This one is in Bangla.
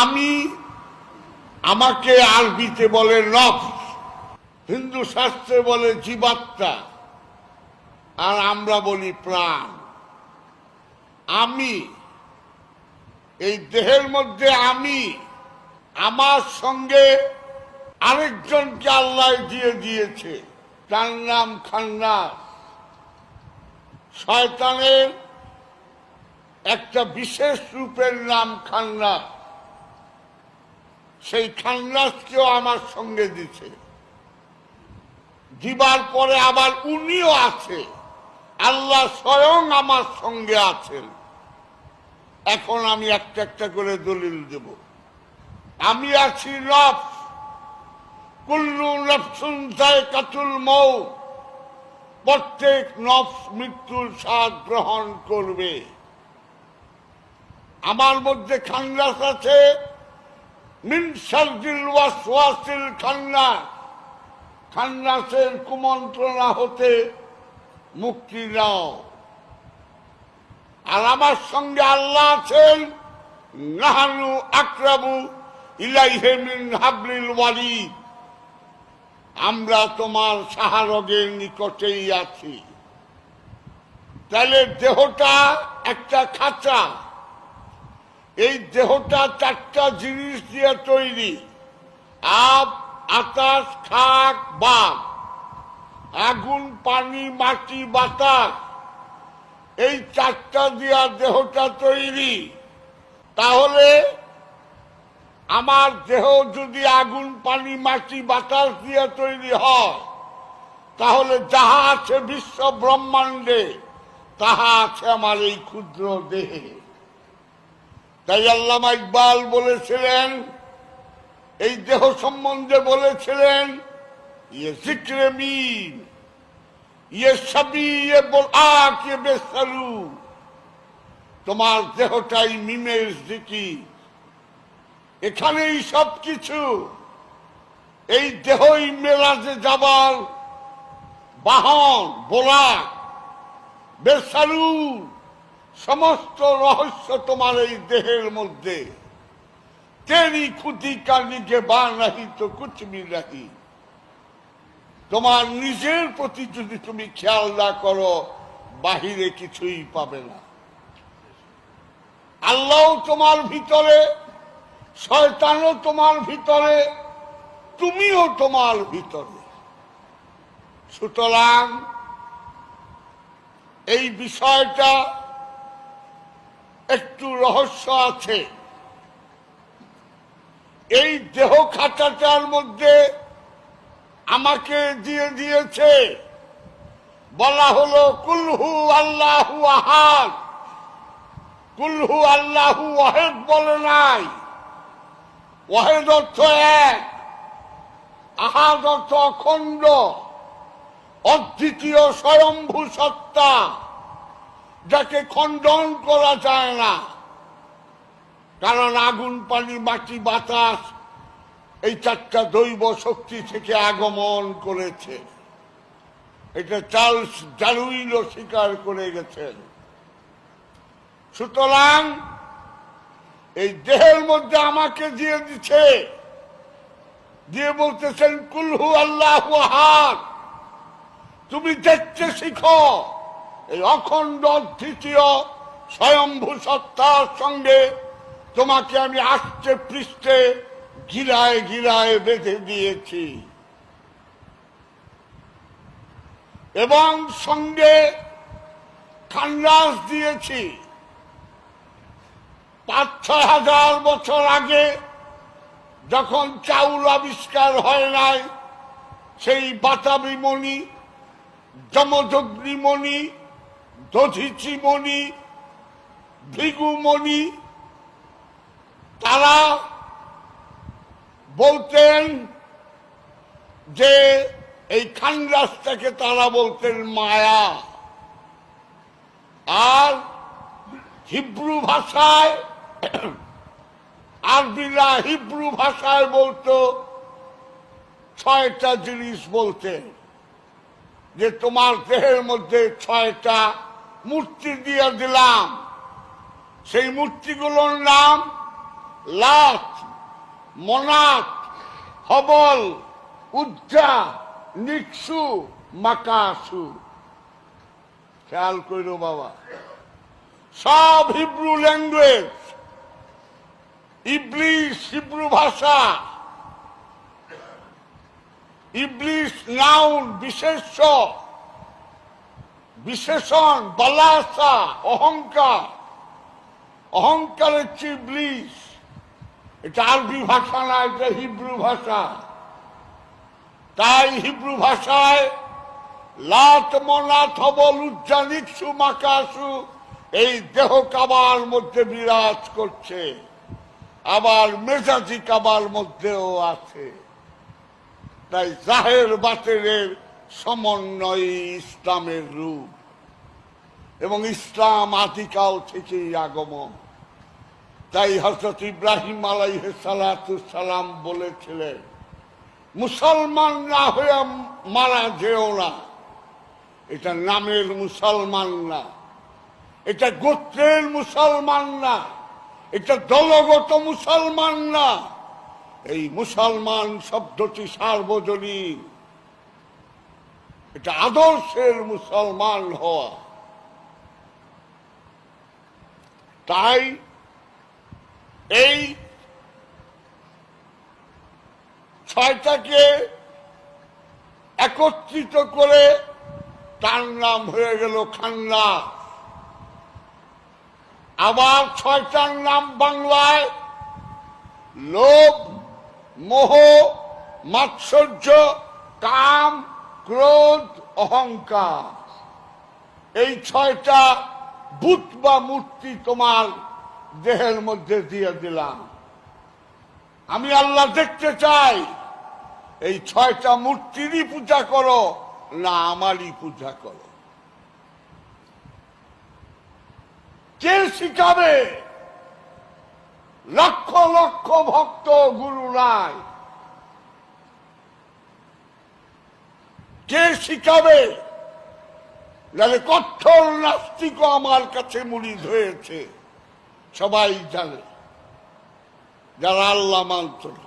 আমি, আমাকে আরবিতে বলে নফস, হিন্দু শাস্ত্রে বলে জীবাত্মা, আর আমরা বলি প্রাণ। আমি, এই দেহের মধ্যে আমি, আমার সঙ্গে আরেকজনকে আল্লাহ দিয়ে দিয়েছে, তার নাম খান্নাস। শয়তানের একটা বিশেষ রূপের নাম খান্নাস। সেই খান্নাসকেও আমার সঙ্গে দিছে, দিবার পরে আবার উনিও আছে, আল্লাহ স্বয়ং আমার সঙ্গে আছেন। এখন আমি একটা একটা করে দলিল দেব। আমি আছি নফস, কুল্লু নফসুন যায়কাতুল মউত, প্রত্যেক নফস মৃত্যুর স্বাদ গ্রহণ করবে। আমার মধ্যে খান্নাস আছে, মিন শাররিল ওয়াসওয়াসিল খান্নাস, খান্নাসের কুমন্ত্রণা হতে মুক্তি দাও। আর আমার সঙ্গে আল্লাহ আছেন, নাহানু আকরাবু ইলাইহি মিন হাবলিল ওয়ারিদ, আমরা তোমার সাহারগের নিকটেই আছি। তাহলে দেহটা একটা খাঁচা, এই দেহটা চারটা জিনিস দিয়ে তৈরি, আপ, আকাশ, খাক, বাদ, আগুন, পানি, মাটি, বাতাস, এই চারটা দিয়া দেহটা তৈরি। তাহলে আমার দেহ যদি আগুন, পানি, মাটি, বাতাস দিয়ে তৈরি হয়, তাহলে যাহা আছে বিশ্ব ব্রহ্মাণ্ডে তাহা আছে আমার এই ক্ষুদ্র দেহে। তাই আল্লামা ইকবাল বলেছিলেন, এই দেহ সম্বন্ধে বলেছিলেন, ইয়ে জিক্রে মিন, ইয়ে সবই ইয়ে বলআক ইয়ে বেসালু, তোমার দেহটাই মিমের জিকির, এখানেই সব কিছু। এই দেহই মেরাজে যাবার বাহন, বোরাক, বেসালু, সমস্ত রহস্য তোমার এই দেহের মধ্যে। তেরি খুদি কানিকে বা নাহি তো কুছ ভি নাহি, তোমার নিজের প্রতি যদি তুমি খেয়াল না করো, বাহিরে কিছুই পাবে না। আল্লাহ তোমার ভিতরে, শয়তানও তোমার ভিতরে, তুমিও তোমার ভিতরে। সুতরাং এই বিষয়টা একটু রহস্য আছে। এই দেহ খাঁচাটার মধ্যে আমাকে দিয়ে দিয়েছে, বলা হলো কুলহু আল্লাহু আহাদ। কুলহু আল্লাহু ওয়াহিদ বলে নাই, ওয়াহিদ অর্থ এক, আহাদ অর্থ অখণ্ড, অদ্বিতীয় স্বয়ম্ভু সত্তা, যাকে খণ্ডন করা যায় না। কারণ আগুন, পানি, মাটি, বাতাস এই চারটা দৈব শক্তি থেকে আগমন করেছে, এটা চার্লস ডারউইনও স্বীকার করে গেছেন। সুতরাং এই দেহের মধ্যে আমাকে দিয়ে দিচ্ছে, দিয়ে বলতেছেন কুলহু আল্লাহু আহাদ, তুমি দেখতে শিখো এই অখণ্ড দ্বিতীয় স্বয়ম্ভু সত্তার সঙ্গে তোমাকে আমি আষ্টে পৃষ্ঠে গিলায় গিলায় বেঁধে দিয়েছি, এবং সঙ্গে খান্নাস দিয়েছি। ৫-৬ হাজার বছর আগে যখন চাউল আবিষ্কার হয় নাই, সেই বাতাবি মণি, যমদগ্নি মণি, দধিচি মণি, ভৃগু মণি, তারা বলতেন যে এই খান্নাসটাকে তারা বলতেন মায়া। আর হিব্রু ভাষায়, আরবিরা হিব্রু ভাষায় বলতো 6টা জিনিস বলতেন, যে তোমার দেহের মধ্যে 6টা মূর্তি দিয়ে দিলাম। সেই মূর্তিগুলোর নাম লাত, মনাত, হবল, উজ্জা, নিকসু, মাকাসু। খেয়াল করো বাবা, সব হিব্রু ল্যাঙ্গুয়েজ, ইবলিস হিব্রু ভাষা, ইবলিস নাউন বিশেষ্য, বিশেষণ বালাসা, অহংকার, অহংকারের চেয়ে ইবলিস। এটা আরবি ভাষা না, এটা হিব্রু ভাষা। তাই হিব্রু ভাষায় লাত, মনাত, হবল, উজ্জা, নিকসু, মাকাসু এই দেহ কাবার মধ্যে বিরাজ করছে, আবার মেজাজি কাবার মধ্যেও আছে। তাই জাহের বাতেনের সমন্বয় ইসলামের রূপ, এবং ইসলাম আদিকাল থেকেই আগমন। তাই হযরত ইব্রাহিম আলাইহিস সালাম বলেছিলেন, মুসলমান না হয়ে মারা যেও না। এটা নামের মুসলমান না, এটা গোত্রের মুসলমান না, এটা দলগত মুসলমান না। এই মুসলমান শব্দটি সার্বজনীন, এটা আদর্শের মুসলমান হওয়া। তাই এই ছয়টাকে একত্রিত করে তার নাম হয়ে গেল খান্নাস। আবার ছয়টার নাম বাংলায় লোভ, মোহ, মাৎসর্য, কাম, ক্রোধ, অহংকার। এই ছয়টা বুত বা মূর্তি তোমার দেহের মধ্যে দিয়ে দিলাম। আমি আল্লাহ দেখতে চাই এই ছয়টা মূর্তিরই পূজা করো না আমারই পূজা করো। কে শিখাবে? লক্ষ লক্ষ ভক্ত, গুরু নাই। কে শিখাবে? যারা কঠোর নাস্তিক আমার কাছে মুরিদ হয়েছে, সবাই জানে, যারা আল্লাহ মানত না।